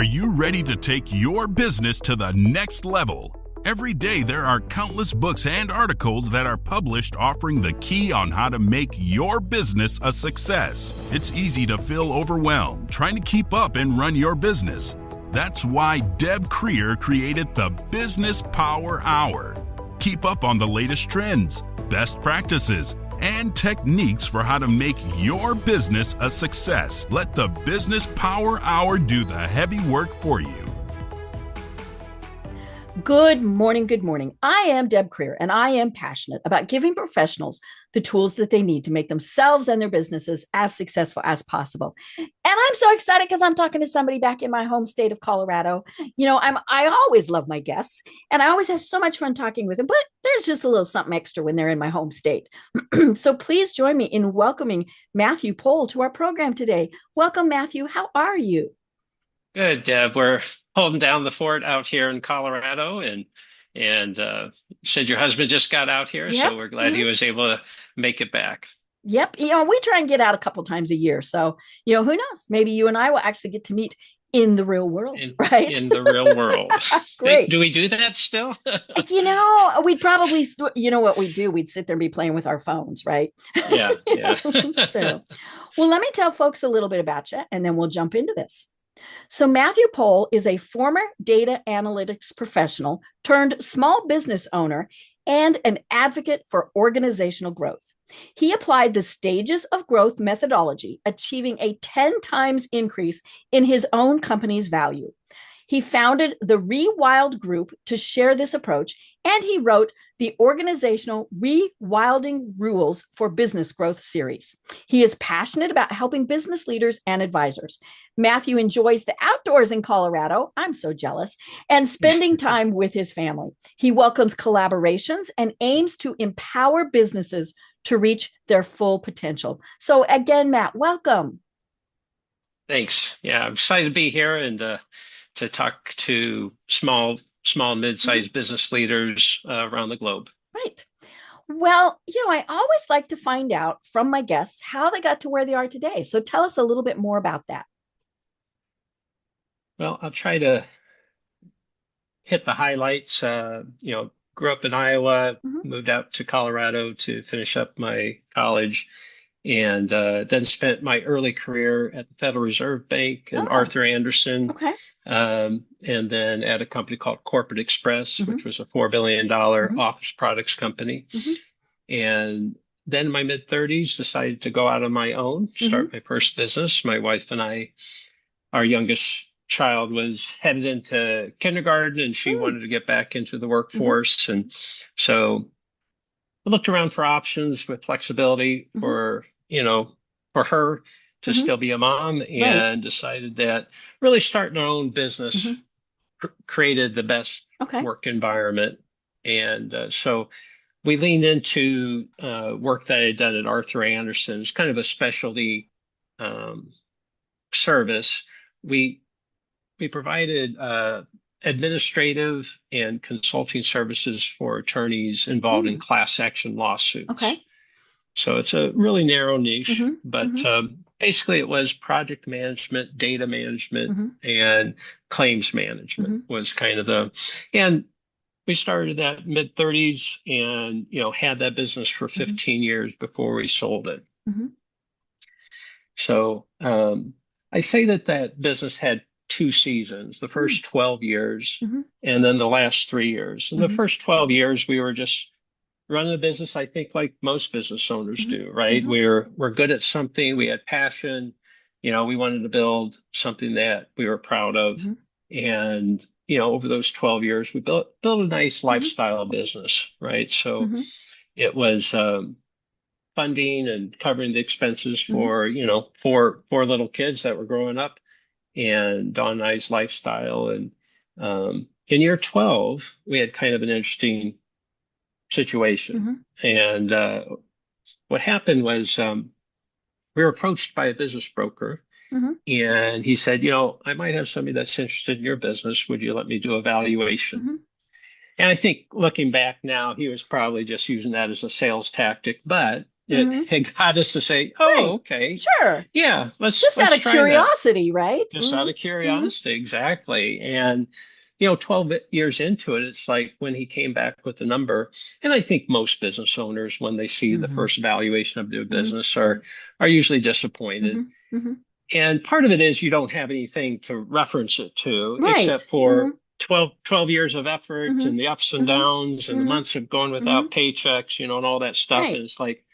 Are you ready to take your business to the next level? Every day, there are countless books and articles that are published offering the key on how to make your business a success. It's easy to feel overwhelmed trying to keep up and run your business. That's why Deb Creer created the Business Power Hour. Keep up on the latest trends, best practices, and techniques for how to make your business a success. Let the Business Power Hour do the heavy work for you. Good morning. Good morning. I am Deb Creer, and I am passionate about giving professionals the tools that they need to make themselves and their businesses as successful as possible. And I'm so excited because I'm talking to somebody back in my home state of Colorado. I always love my guests, and I always have so much fun talking with them, but there's just a little something extra when they're in my home state. So please join me in welcoming Matthew Pohl to our program today. Welcome, Matthew. How are you? Good, Deb. We're holding down the fort out here in Colorado, and said your husband just got out here, Yep. so we're glad he was able to make it back. Yep. We try and get out a couple times a year. So, who knows? Maybe you and I will actually get to meet in the real world, right? In the real world. Great. Do we do that still? We'd probably, what we'd do? We'd sit there and be playing with our phones, right? Yeah. So, well, let me tell folks a little bit about you, and then we'll jump into this. So Matthew Pohl is a former data analytics professional turned small business owner and an advocate for organizational growth. He applied the stages of growth methodology, achieving a 10 times increase in his own company's value. He founded the Rewild Group to share this approach, and he wrote the Organizational Rewilding Rules for Business Growth series. He is passionate about helping business leaders and advisors. Matthew enjoys the outdoors in Colorado. I'm so jealous. And spending time with his family. He welcomes collaborations and aims to empower businesses to reach their full potential. So again, Matt, welcome. Thanks. Yeah, I'm excited to be here and to talk to small, mid-sized business leaders around the globe. Right. Well, I always like to find out from my guests how they got to where they are today. So tell us a little bit more about that. Well, I'll try to hit the highlights. Grew up in Iowa, moved out to Colorado to finish up my college, and then spent my early career at the Federal Reserve Bank and Arthur Andersen. Okay. And then at a company called Corporate Express, which was a $4 billion office products company. And then in my mid-30s, decided to go out on my own, start my first business. My wife and I, our youngest child was headed into kindergarten, and she wanted to get back into the workforce. And so I looked around for options with flexibility for her to still be a mom, and decided that really starting our own business created the best work environment. And so we leaned into work that I had done at Arthur Andersen. It's kind of a specialty service. We provided administrative and consulting services for attorneys involved in class action lawsuits. Okay. So it's a really narrow niche, but basically it was project management, data management, and claims management was kind of and we started that mid-30s and, had that business for 15 years before we sold it. So I say that business had two seasons, the first 12 years and then the last 3 years. In the first 12 years, we were just running a business, I think, like most business owners do, right? We're good at something. We had passion. We wanted to build something that we were proud of. And, over those 12 years, we built a nice lifestyle business, right? So it was funding and covering the expenses for, four little kids that were growing up, and Dawn and I's lifestyle. And in year 12, we had kind of an interesting situation. And what happened was we were approached by a business broker, and he said, I might have somebody that's interested in your business. Would you let me do a valuation? And I think looking back now, he was probably just using that as a sales tactic, but it got us to say, Right. okay, Sure. yeah, let's Just out of try that. curiosity, right? Just out of curiosity, exactly. And 12 years into it, it's like when he came back with the number, and I think most business owners, when they see the first valuation of their business, are usually disappointed. And part of it is you don't have anything to reference it to, Right. except for 12 years of effort and the ups and downs and the months of going without paychecks, and all that stuff. Right. And it's like,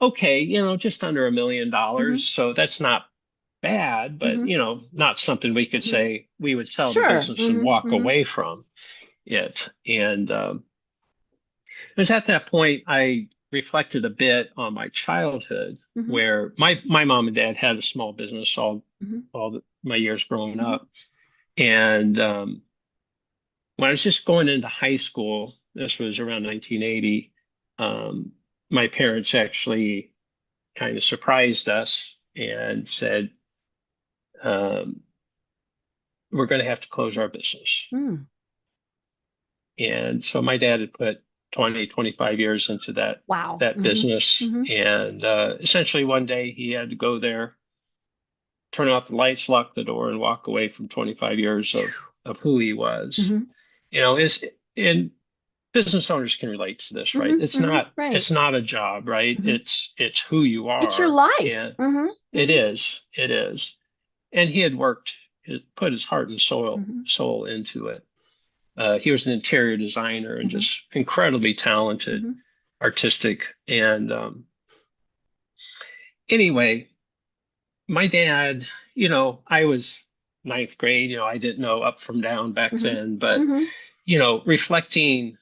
okay, just under $1 million. So that's not bad, but not something we could say we would sell the business and walk away from it. And it was at that point I reflected a bit on my childhood, where my mom and dad had a small business all my years growing up. And when I was just going into high school, this was around 1980, my parents actually kind of surprised us and said, we're going to have to close our business. And so my dad had put 25 years into that business. And essentially one day he had to go there, turn off the lights, lock the door, and walk away from 25 years of who he was. And business owners can relate to this, right? It's not a job, right? It's who you are. It's your life. And it is. And he had put his heart and soul into it. He was an interior designer and just incredibly talented, artistic. And anyway, my dad, I was ninth grade, I didn't know up from down back then, but, reflecting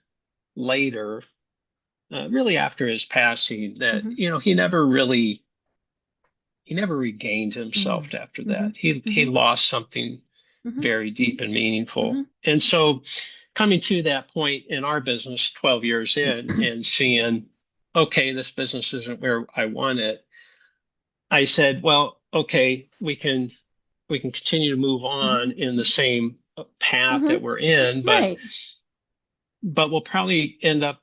later, really after his passing, that, he never regained himself after that. He lost something very deep and meaningful. And so coming to that point in our business 12 years in and seeing, okay, this business isn't where I want it, I said, well, okay, we can continue to move on in the same path that we're in, but we'll probably end up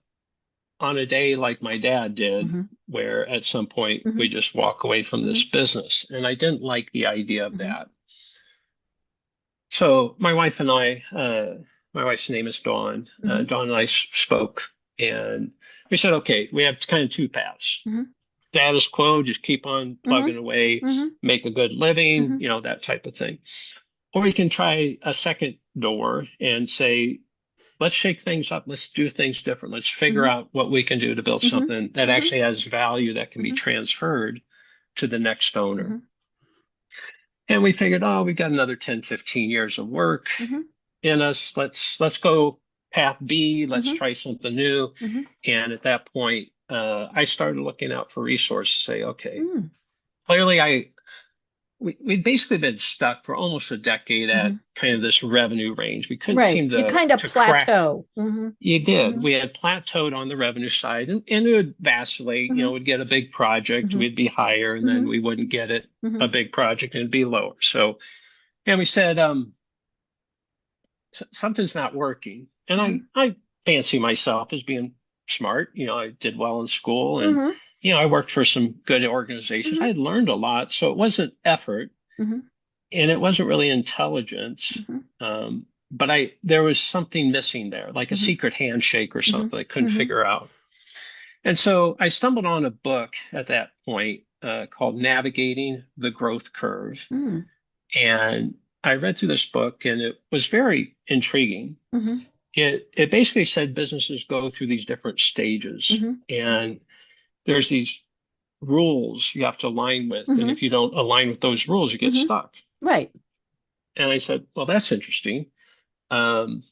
on a day like my dad did, where at some point we just walk away from this business. And I didn't like the idea of that. So my wife and I, my wife's name is Dawn. Dawn and I spoke, and we said, okay, we have kind of two paths. Status quo, just keep on plugging away, make a good living, that type of thing. Or we can try a second door and say, let's shake things up. Let's do things different. Let's figure out what we can do to build something that actually has value that can be transferred to the next owner. And we figured, we've got another 10, 15 years of work in us. Let's go path B. Let's try something new. And at that point, I started looking out for resources, say, okay, clearly we'd basically been stuck for almost a decade at kind of this revenue range. We couldn't seem to— You kind of plateau. You did. We had plateaued on the revenue side, and it would vacillate. We'd get a big project, we'd be higher, and then we wouldn't get it, a big project, and it'd be lower. So, and we said, something's not working. And I fancy myself as being smart. I did well in school, and I worked for some good organizations. I had learned a lot, so it wasn't effort, and it wasn't really intelligence. But there was something missing there, like a secret handshake or something I couldn't figure out. And so I stumbled on a book at that point called Navigating the Growth Curve. And I read through this book, and it was very intriguing. It basically said businesses go through these different stages, and there's these rules you have to align with. And if you don't align with those rules, you get stuck. Right. And I said, well, that's interesting. As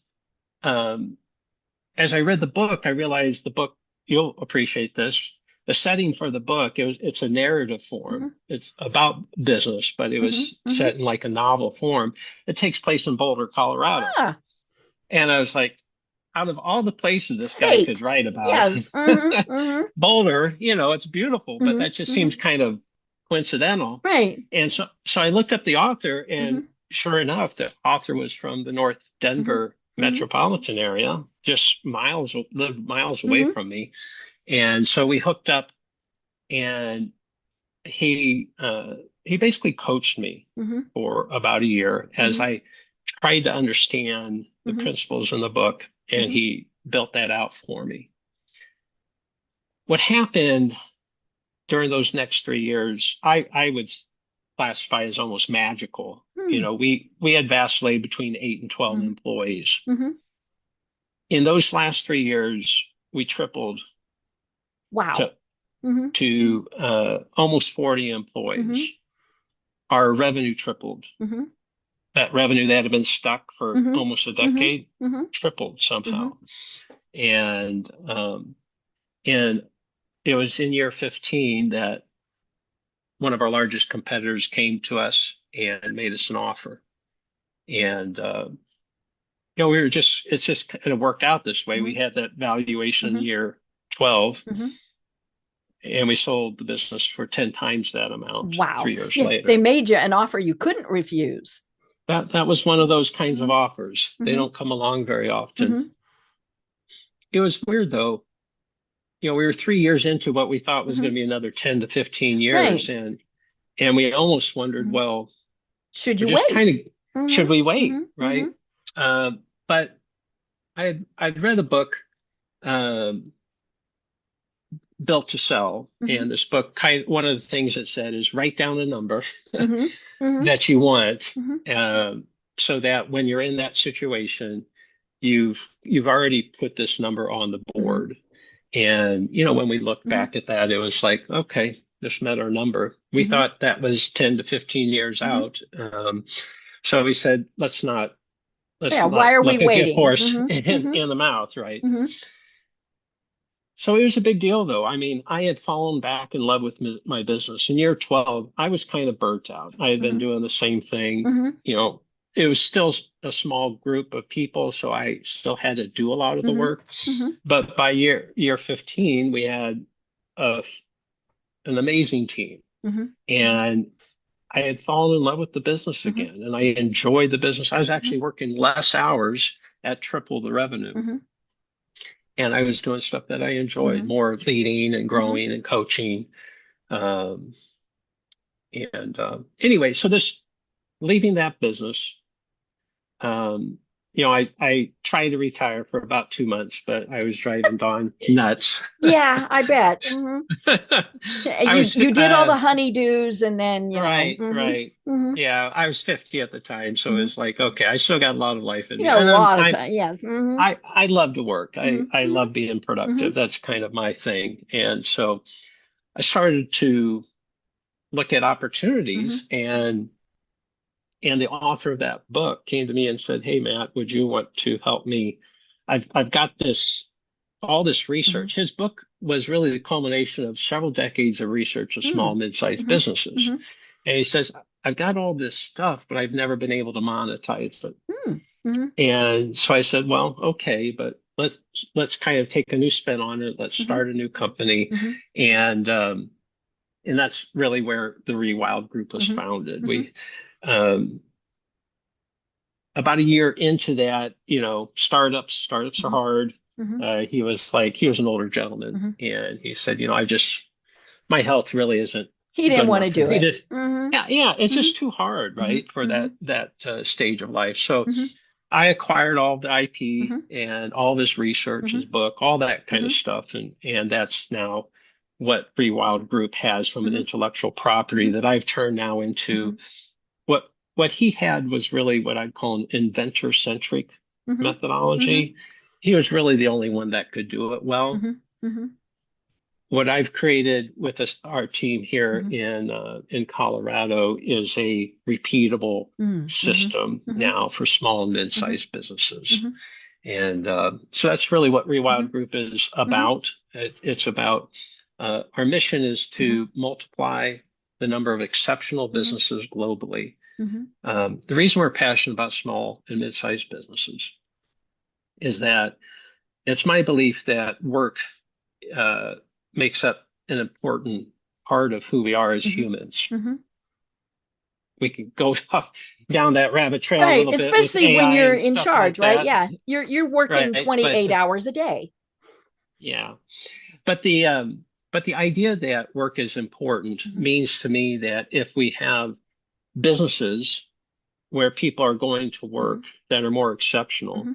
I read the book, I realized the book, you'll appreciate this, the setting for the book, it's a narrative form. It's about business, but it was set in like a novel form. It takes place in Boulder, Colorado. And I was like, out of all the places this guy could write about, Boulder, it's beautiful, but that just seems kind of coincidental. Right. And so I looked up the author, and sure enough, the author was from the North Denver metropolitan area, just lived miles away from me. And so we hooked up and he basically coached me for about a year as I tried to understand the principles in the book, and he built that out for me. What happened during those next 3 years, I would classify as almost magical. You know, we had vacillated between 8 and 12 employees. In those last 3 years, we tripled to almost 40 employees. Our revenue tripled. That revenue that had been stuck for almost a decade tripled somehow. And it was in year 15 that one of our largest competitors came to us and made us an offer. And you know, it's just kind of worked out this way. We had that valuation in year 12. And we sold the business for 10 times that amount 3 years later. They made you an offer you couldn't refuse. That was one of those kinds of offers. They don't come along very often. It was weird, though. You know, we were 3 years into what we thought was going to be another 10 to 15 years. And we almost wondered, well, should you wait? Should we wait? Right. But I'd read a book, Built to Sell. And this book, one of the things it said is write down a number that you want, so that when you're in that situation, you've already put this number on the board. And, you know, when we look back at that, it was like, okay, this met our number. We thought that was 10 to 15 years out. So we said, let's not why are we look a waiting? gift horse in the mouth, right? So it was a big deal, though. I mean, I had fallen back in love with my business. In year 12, I was kind of burnt out. I had been doing the same thing. You know, it was still a small group of people, so I still had to do a lot of the work. But by year 15, we had an amazing team. And I had fallen in love with the business again, and I enjoyed the business. I was actually working less hours at triple the revenue. And I was doing stuff that I enjoyed, more leading and growing and coaching. Anyway, so leaving that business, you know, I tried to retire for about 2 months, but I was driving Dawn nuts. Yeah, I bet. You did all the honeydews, and then right. Yeah, I was 50 at the time, so it was like, okay, I still got a lot of life in me. A lot of time. Yes. I love to work. I love being productive. That's kind of my thing. And so I started to look at opportunities, and the author of that book came to me and said, "Hey, Matt, would you want to help me? I've got all this research." His book was really the culmination of several decades of research of small, mid-sized businesses. And he says, "I've got all this stuff, but I've never been able to monetize it." And so I said, "Well, okay, but let's kind of take a new spin on it. Let's start a new company." And that's really where the Rewild Group was founded. We about a year into that, you know, startups are hard. He was an older gentleman, and he said, you know, my health really isn't. He didn't want to do it. Yeah, it's just too hard, right, for that stage of life. So I acquired all the IP and all this research, his book, all that kind of stuff, and that's now what Rewild Group has from an intellectual property that I've turned now into. What he had was really what I'd call an inventor-centric methodology. He was really the only one that could do it well. What I've created with our team here in Colorado is a repeatable system now for small and mid-sized businesses. And so that's really what Rewild Group is about. It's about our mission is to multiply the number of exceptional businesses globally. The reason we're passionate about small and mid-sized businesses is that it's my belief that work makes up an important part of who we are as humans. We can go off down that rabbit trail a little bit, especially when you're in charge, right? Yeah, you're working 28 hours a day. Yeah, but the but the idea that work is important means to me that if we have businesses where people are going to work that are more exceptional,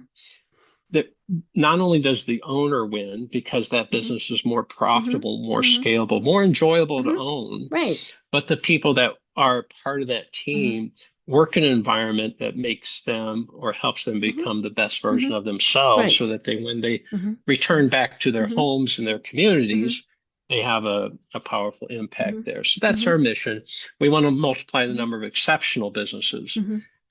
that not only does the owner win because that business is more profitable, more scalable, more enjoyable to own, Right. but the people that are part of that team work in an environment that makes them or helps them become the best version of themselves, Right. so that when they return back to their homes and their communities, they have a powerful impact there. So that's our mission. We want to multiply the number of exceptional businesses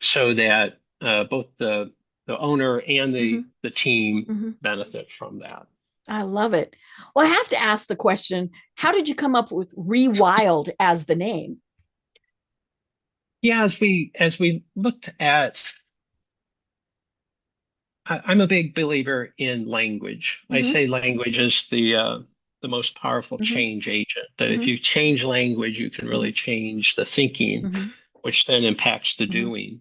so that both the owner and the team benefit from that. I love it. Well, I have to ask the question, how did you come up with Rewild as the name? Yeah, as we looked at, I'm a big believer in language. I say language is the most powerful change agent. That if you change language, you can really change the thinking, which then impacts the doing.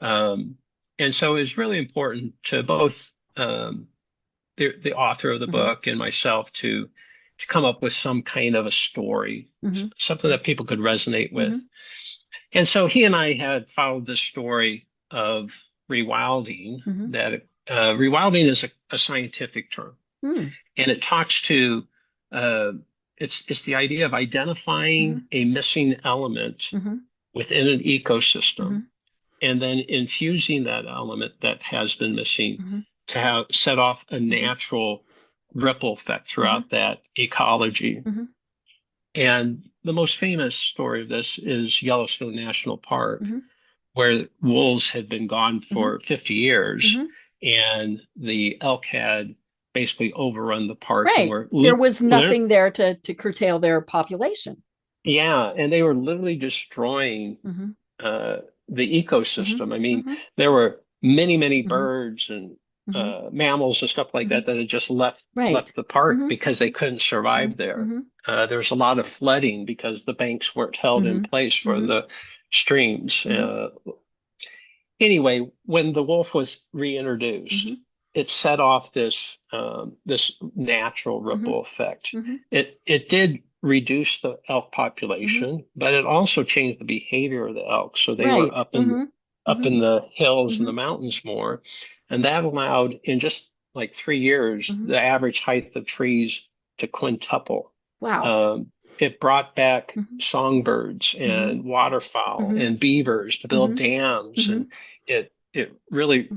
And so it's really important to both the author of the book and myself to come up with some kind of a story, something that people could resonate with. And so he and I had followed this story of rewilding, that rewilding is a scientific term. And it talks to, it's the idea of identifying a missing element within an ecosystem and then infusing that element that has been missing to set off a natural ripple effect throughout that ecology. And the most famous story of this is Yellowstone National Park, where wolves had been gone for 50 years and the elk had basically overrun the park. Right. And there was nothing there to curtail their population. Yeah. And they were literally destroying the ecosystem. I mean, there were many birds and mammals and stuff like that that had just left the park because they couldn't survive there. There was a lot of flooding because the banks weren't held in place for the streams. Anyway, when the wolf was reintroduced, it set off this natural ripple effect. It did reduce the elk population, but it also changed the behavior of the elk. So they were up in the hills and the mountains more. And that allowed, in just like 3 years, the average height of trees to quintuple. Wow. It brought back songbirds and waterfowl and beavers to build dams. And it really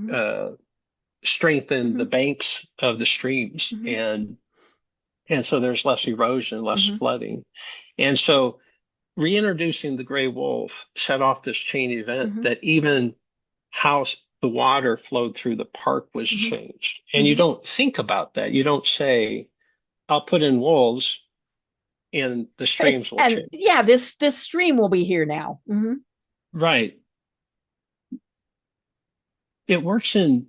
strengthened the banks of the streams. And so there's less erosion, less flooding. And so reintroducing the gray wolf set off this chain event that even how the water flowed through the park was changed. And you don't think about that. You don't say, I'll put in wolves and the streams will change. Yeah, this stream will be here now. Right. Rewilding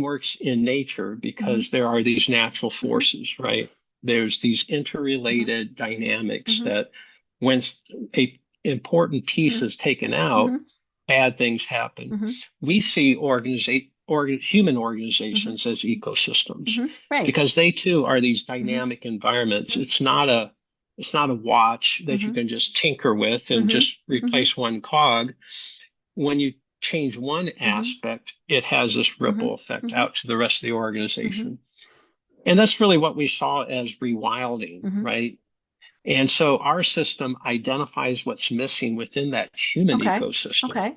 works in nature because there are these natural forces, right? There's these interrelated dynamics that when a important piece is taken out, bad things happen. We see human organizations as ecosystems because they too are these dynamic environments. It's not a watch that you can just tinker with and just replace one cog. When you change one aspect, it has this ripple effect out to the rest of the organization. And that's really what we saw as rewilding, right? And so our system identifies what's missing within that human ecosystem.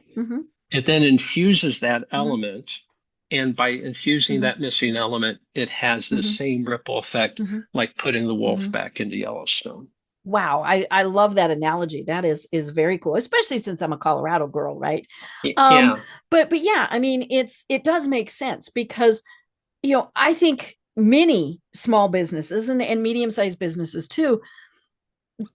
It then infuses that element. And by infusing that missing element, it has the same ripple effect like putting the wolf back into Yellowstone. Wow. I love that analogy. That is very cool, especially since I'm a Colorado girl, right? Yeah. But yeah, I mean, it does make sense because, I think many small businesses and medium-sized businesses too,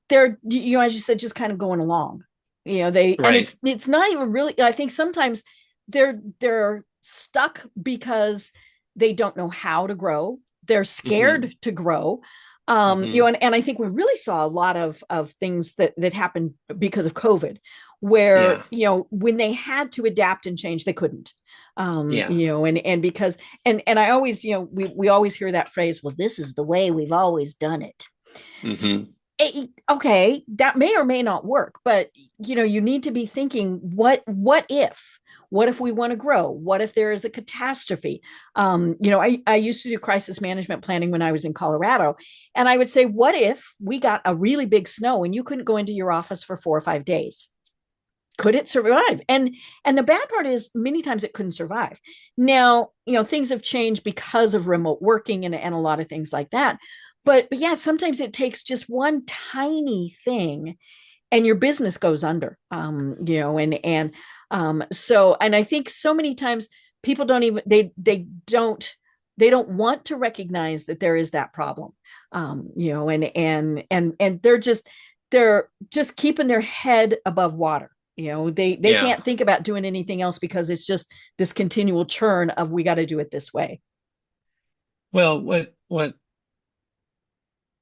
they're, as you said, just kind of going along, and it's not even really, I think sometimes they're stuck because they don't know how to grow. They're scared to grow. And I think we really saw a lot of things that happened because of COVID, where, when they had to adapt and change, they couldn't. Yeah. And because, and I always, we always hear that phrase, well, this is the way we've always done it. Mm-hmm. Okay, that may or may not work, but you need to be thinking, what if we want to grow? What if there is a catastrophe? I used to do crisis management planning when I was in Colorado, and I would say, what if we got a really big snow and you couldn't go into your office for 4 or 5 days? Could it survive? And the bad part is many times it couldn't survive. Now, things have changed because of remote working and a lot of things like that. But yeah, sometimes it takes just one tiny thing and your business goes under. And I think so many times people don't even they don't want to recognize that there is that problem. And they're just keeping their head above water. They Yeah. can't think about doing anything else because it's just this continual churn of, we got to do it this way. Well, what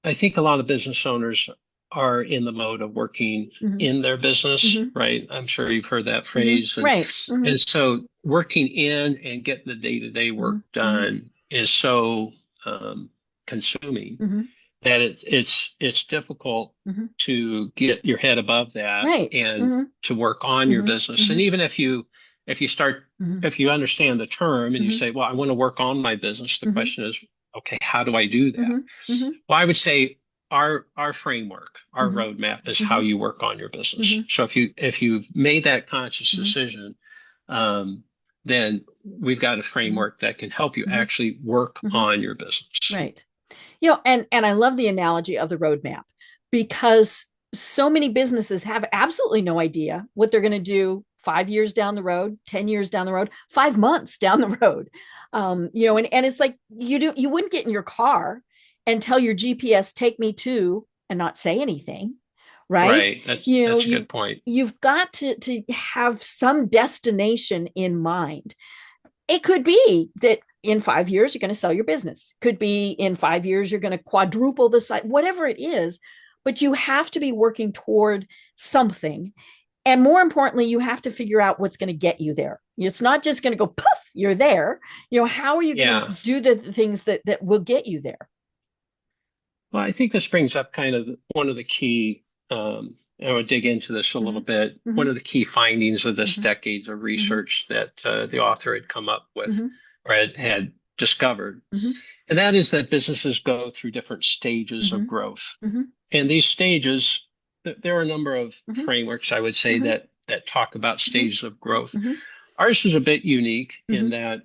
I think a lot of business owners are in the mode of working in their business, right? I'm sure you've heard that phrase. Right. And so working in and getting the day-to-day work done is so consuming that it's difficult to get your head above that and to work on your business. And even if you understand the term and you say, well, I want to work on my business, the question is, okay, how do I do that? Well, I would say our framework, our roadmap is how you work on your business. So if you've made that conscious decision, then we've got a framework that can help you actually work on your business. Right. And I love the analogy of the roadmap, because so many businesses have absolutely no idea what they're going to do 5 years down the road, 10 years down the road, 5 months down the road. And it's like, you wouldn't get in your car and tell your GPS, take me to, and not say anything. Right. That's a good point. You've got to have some destination in mind. It could be that in 5 years, you're going to sell your business. Could be in 5 years, you're going to quadruple the size, whatever it is, but you have to be working toward something. And more importantly, you have to figure out what's going to get you there. It's not just going to go poof, you're there. How are you going to do the things that will get you there? Well, I think this brings up kind of one of the key, I would dig into this a little bit. One of the key findings of this decades of research that the author had come up with or had discovered. And that is that businesses go through different stages of growth. And these stages, there are a number of frameworks, I would say, that talk about stages of growth. Ours is a bit unique in that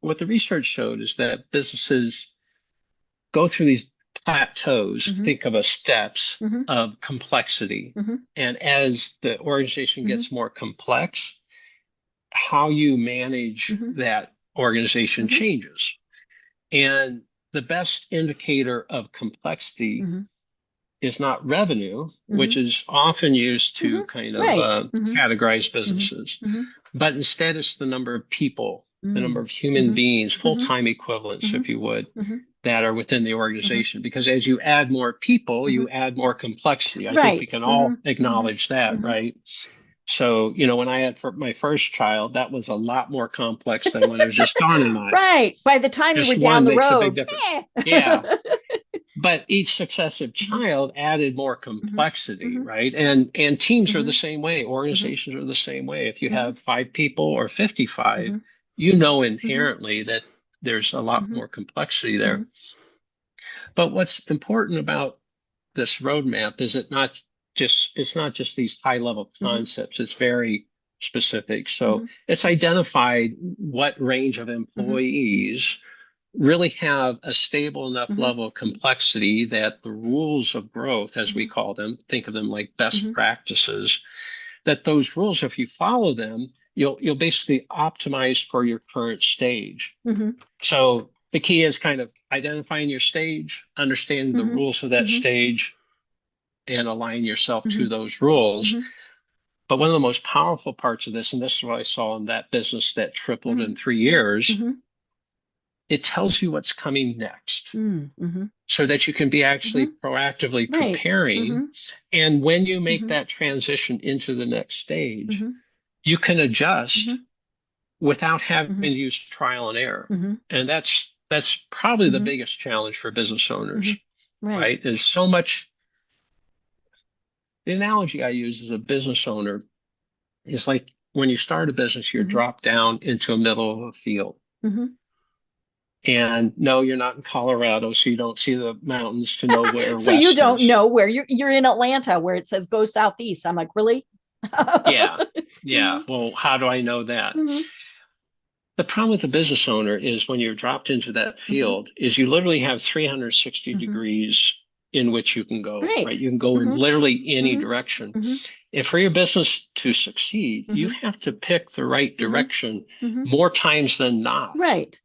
what the research showed is that businesses go through these plateaus, think of as steps of complexity. And as the organization gets more complex, how you manage that organization changes. And the best indicator of complexity is not revenue, which is often used to kind of categorize businesses, but instead it's the number of people, the number of human beings, full-time equivalents, if you would, that are within the organization. Because as you add more people, you add more complexity. I think we can all acknowledge that, right? So, when I had my first child, that was a lot more complex than when it was just Dawn and I. Right. By the time you were down the road. Just one makes a big difference. Yeah. But each successive child added more complexity, right? And teams are the same way. Organizations are the same way. If you have 5 people or 55, inherently that there's a lot more complexity there. But what's important about this roadmap is it's not just these high level concepts. It's very specific. So it's identified what range of employees really have a stable enough level of complexity that the rules of growth, as we call them, think of them like best practices, that those rules, if you follow them, you'll basically optimize for your current stage. So the key is kind of identifying your stage, understanding the rules of that stage, and align yourself to those rules. But one of the most powerful parts of this, and this is what I saw in that business that tripled in 3 years, it tells you what's coming next so that you can be actually proactively preparing. And when you make that transition into the next stage, you can adjust without having to use trial and error. And that's probably the biggest challenge for business owners, right? Is so much. The analogy I use as a business owner is like when you start a business, you're dropped down into a middle of a field. And no, you're not in Colorado, so you don't see the mountains to know where so west you don't is. know where you're in Atlanta where it says go southeast. I'm like, really? Yeah. Well, how do I know that? The problem with the business owner is when you're dropped into that field is you literally have 360 degrees in which you can go, right? You can go in literally any direction. And for your business to succeed, you have to pick the right direction more times than not. Right.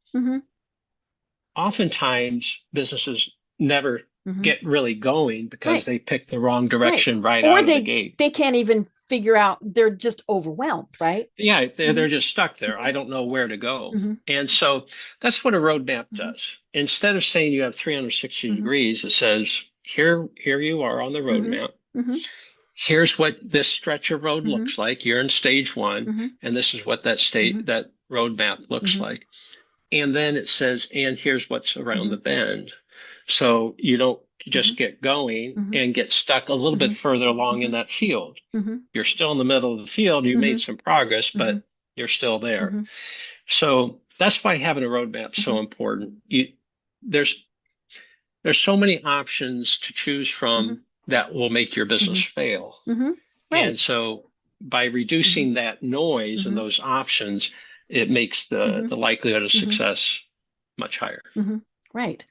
Oftentimes, businesses never get really going because they pick the wrong direction right out of the gate. They can't even figure out, they're just overwhelmed, right? Yeah, they're just stuck there. I don't know where to go. And so that's what a roadmap does. Instead of saying you have 360 degrees, it says, here you are on the roadmap. Here's what this stretch of road looks like. You're in stage one, and this is what that that roadmap looks like. And then it says, and here's what's around the bend. So you don't just get going and get stuck a little bit further along in that field. You're still in the middle of the field. You made some progress, but you're still there. So that's why having a roadmap is so important. There's so many options to choose from that will make your business fail. And so by reducing that noise and those options, it makes the likelihood of success much higher. Right.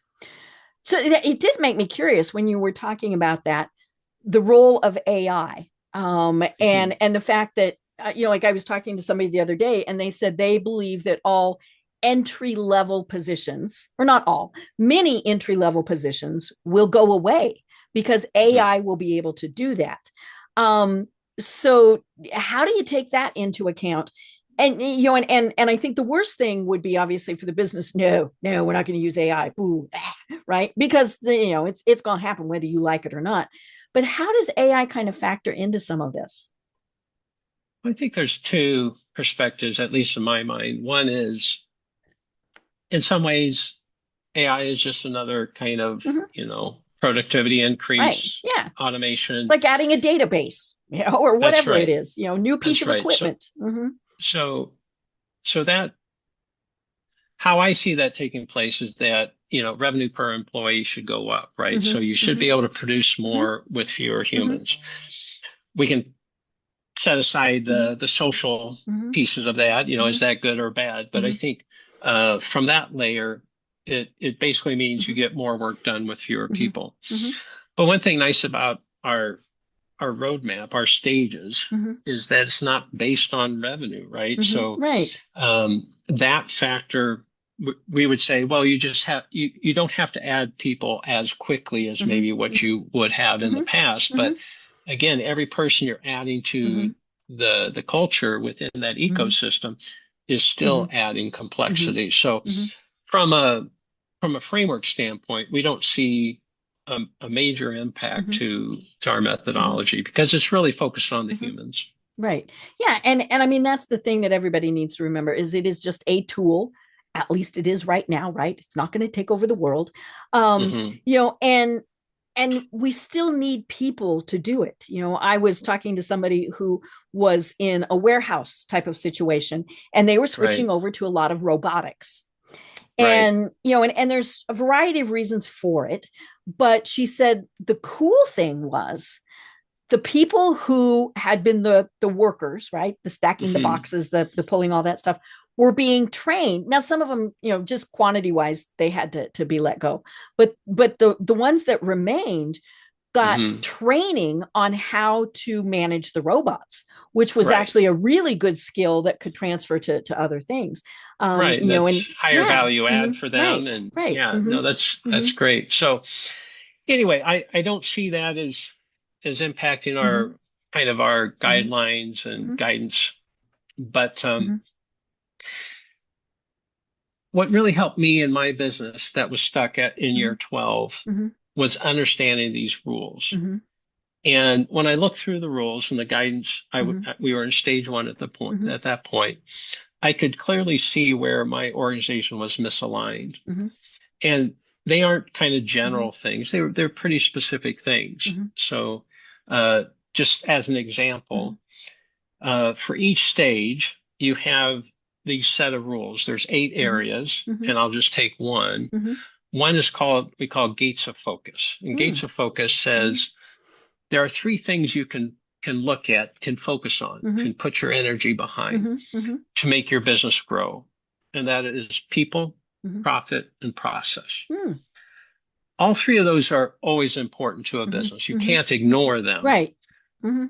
So it did make me curious when you were talking about that, the role of AI, and the fact that, like I was talking to somebody the other day and they said they believe that all entry-level positions, or not all, many entry-level positions will go away because AI will be able to do that. So how do you take that into account? And and I think the worst thing would be obviously for the business. No, we're not going to use AI. Ooh, right? Because it's going to happen whether you like it or not. But how does AI kind of factor into some of this? I think there's two perspectives, at least in my mind. One is, in some ways, AI is just another kind of productivity increase, automation. It's like adding a database, or whatever it is, new piece of equipment. So that, how I see that taking place is that, revenue per employee should go up, right? So you should be able to produce more with fewer humans. We can set aside the social pieces of that, is that good or bad? But I think from that layer, it basically means you get more work done with fewer people. But one thing nice about our roadmap, our stages, is that it's not based on revenue, right? So that factor, we would say, well, you don't have to add people as quickly as maybe what you would have in the past. But again, every person you're adding to the culture within that ecosystem is still adding complexity. So from a framework standpoint, we don't see a major impact to our methodology because it's really focused on the humans. Right. Yeah. And I mean, that's the thing that everybody needs to remember is it is just a tool. At least it is right now, right? It's not going to take over the world. And we still need people to do it. I was talking to somebody who was in a warehouse type of situation, and they were switching over to a lot of robotics. And, and there's a variety of reasons for it. But she said the cool thing was the people who had been the workers, right? The stacking the boxes, the pulling all that stuff, were being trained. Now, some of them, just quantity wise, they had to be let go. But the ones that remained got training on how to manage the robots, which was actually a really good skill that could transfer to other things. That's higher value add for them. That's great. So anyway, I don't see that as impacting our kind of our guidelines and guidance. But what really helped me in my business that was stuck in year 12 was understanding these rules. And when I looked through the rules and the guidance, we were in stage one at at that point, I could clearly see where my organization was misaligned. And they aren't kind of general things. They're pretty specific things. So just as an example, for each stage, you have these set of rules. There's 8 areas, and I'll just take one. One is we call gates of focus. And gates of focus says there are 3 things you can look at, can focus on, can put your energy behind to make your business grow. And that is people, profit, and process. All 3 of those are always important to a business. You can't ignore them. Right.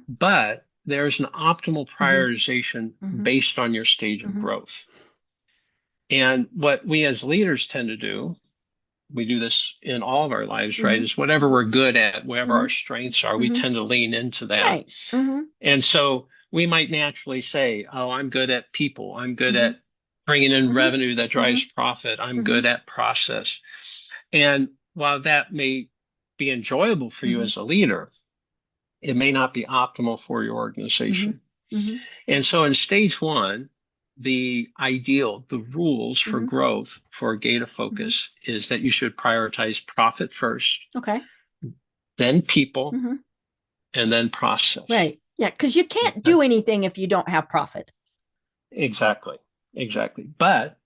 But there's an optimal prioritization based on your stage of growth. And what we as leaders tend to do, we do this in all of our lives, right? Is whatever we're good at, whatever our strengths are, we tend to lean into that. Right. And so we might naturally say, oh, I'm good at people. I'm good at bringing in revenue that drives profit. I'm good at process. And while that may be enjoyable for you as a leader, it may not be optimal for your organization. And so in stage one, the ideal, the rules for growth for a gate of focus is that you should prioritize profit first. Okay. Then people, and then process. Right. Yeah, because you can't do anything if you don't have profit. Exactly. But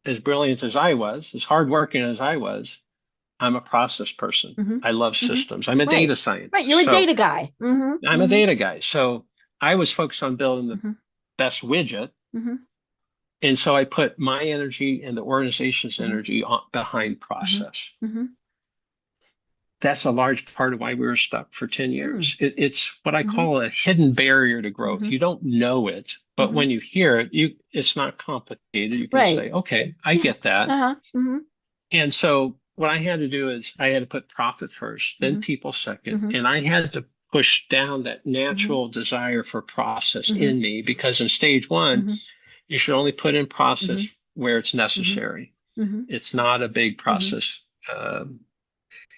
as brilliant as I was, as hardworking as I was, I'm a process person. I love systems. I'm a data scientist. Right. You're a data guy. I'm a data guy. So I was focused on building the best widget. And so I put my energy and the organization's energy behind process. That's a large part of why we were stuck for 10 years. It's what I call a hidden barrier to growth. You don't know it, but when you hear it, it's not complicated. You can say, okay, I get that. And so what I had to do is I had to put profit first, then people second. And I had to push down that natural desire for process in me, because in stage one, you should only put in process where it's necessary. It's not a big process.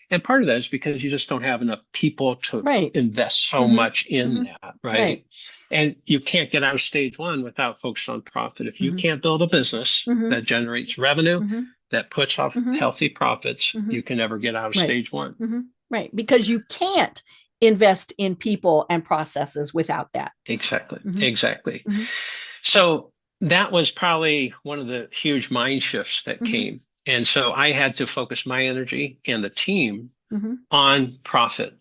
And part of that is because you just don't have enough people to invest so much in that, right? And you can't get out of stage one without focusing on profit. If you can't build a business that generates revenue, that puts off healthy profits, you can never get out of stage one. Right. Because you can't invest in people and processes without that. Exactly. So that was probably one of the huge mind shifts that came. And so I had to focus my energy and the team on profit.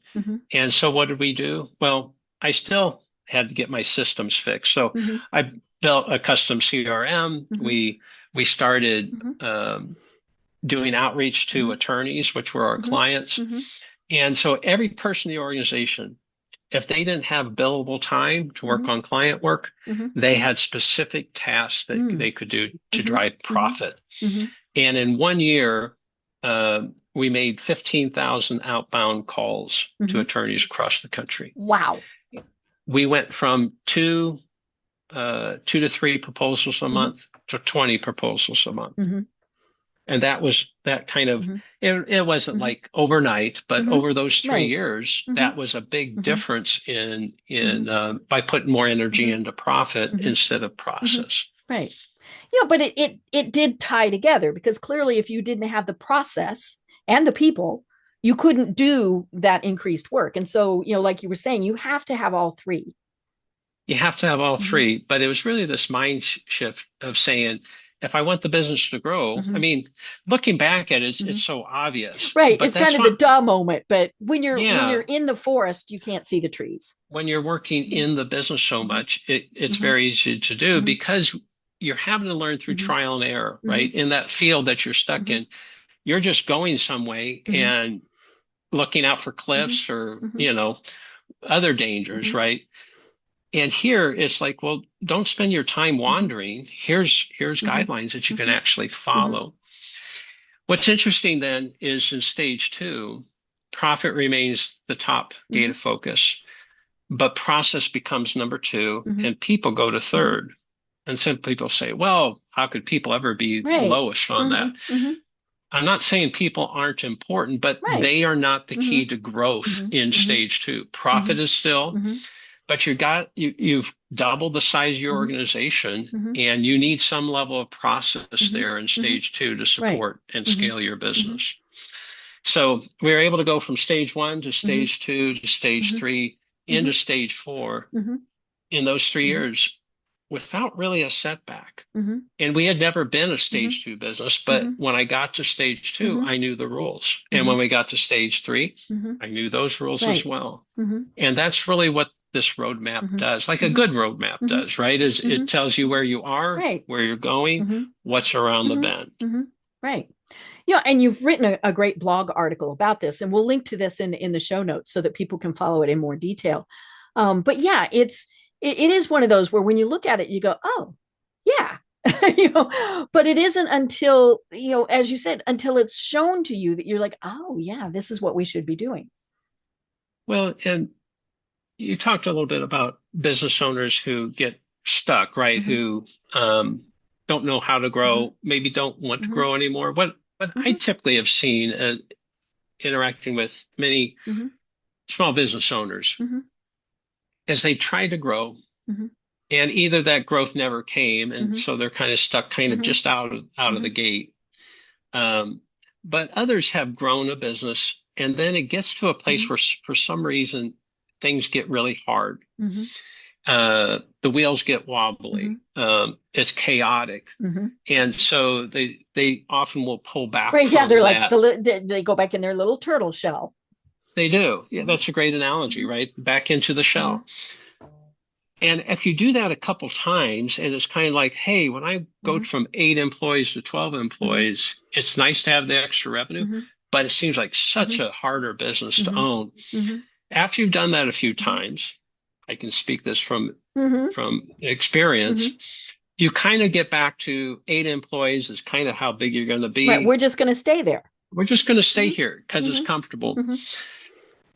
And so what did we do? Well, I still had to get my systems fixed. So I built a custom CRM. We started doing outreach to attorneys, which were our clients. And so every person in the organization, if they didn't have billable time to work on client work, they had specific tasks that they could do to drive profit. And in 1 year, we made 15,000 outbound calls to attorneys across the country. Wow. We went from 2 to 3 proposals a month to 20 proposals a month. And that was that kind of, it wasn't like overnight, but over those 3 years, that was a big difference in by putting more energy into profit instead of process. Right. Yeah, but it did tie together, because clearly if you didn't have the process and the people, you couldn't do that increased work. And so, like you were saying, you have to have all 3. You have to have all 3, but it was really this mind shift of saying, if I want the business to grow, I mean, looking back at it, it's so obvious. Right. It's kind of the duh moment, but when you're in the forest, you can't see the trees. When you're working in the business so much, it's very easy to do because you're having to learn through trial and error, right? In that field that you're stuck in, you're just going some way and looking out for cliffs or, other dangers, right? And here it's like, well, don't spend your time wandering. Here's guidelines that you can actually follow. What's interesting then is in stage 2, profit remains the top gate of focus, but process becomes number 2 and people go to third. And some people say, well, how could people ever be lowest on that? I'm not saying people aren't important, but Right. they are not the key to growth in stage two. Profit is still, but you've doubled the size of your organization, and you need some level of process there in stage two to support and scale your business. So we were able to go from stage one to stage two to stage three into stage four in those 3 years without really a setback. And we had never been a stage two business, but when I got to stage two, I knew the rules. And when we got to stage three, I knew those rules as well. And that's really what this roadmap does, like a good roadmap does, right? Is it tells you where you are, where you're going, what's around the bend. Right. Yeah, and you've written a great blog article about this, and we'll link to this in the show notes so that people can follow it in more detail. But yeah, it is one of those where when you look at it, you go, oh, yeah, but it isn't until, as you said, until it's shown to you that you're like, oh, yeah, this is what we should be doing. Well, and you talked a little bit about business owners who get stuck, right? Who don't know how to grow, maybe don't want to grow anymore. What I typically have seen interacting with many small business owners as they try to grow, and either that growth never came, and so they're kind of stuck, kind of just out of the gate. But others have grown a business, and then it gets to a place where, for some reason, things get really hard. The wheels get wobbly. It's chaotic, and so they often will pull back. Right? Yeah, they're that. like they go back in their little turtle shell. They do. Yeah, that's a great analogy, right? Back into the shell. And if you do that a couple times, and it's kind of like, hey, when I go from 8 employees to 12 employees, it's nice to have the extra revenue, but it seems like such a harder business to own. After you've done that a few times, I can speak this from experience, you kind of get back to 8 employees is kind of how big you're going to be. Right. We're just going to stay there. We're just going to stay here because it's comfortable.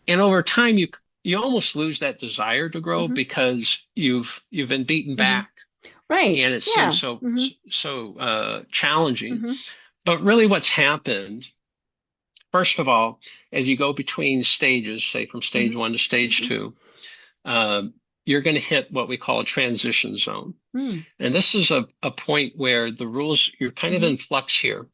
And over time, you almost lose that desire to grow because you've been beaten back, right? And it seems so challenging. But really, what's happened? First of all, as you go between stages, say from stage 1 to stage 2, you're going to hit what we call a transition zone, and this is a point where the rules, you're kind of in flux here,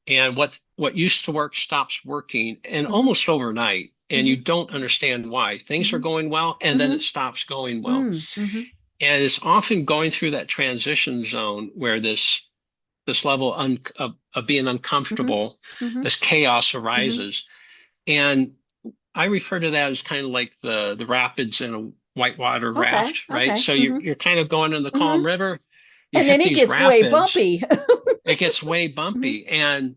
and what used to work stops working, and almost overnight. And you don't understand why. Things are going well, and then it stops going well. And it's often going through that transition zone where this level of being uncomfortable, this chaos arises. And I refer to that as kind of like the rapids in a whitewater raft, right? So you're kind of going in the calm river. And then it gets rapids, way bumpy. It gets way bumpy. And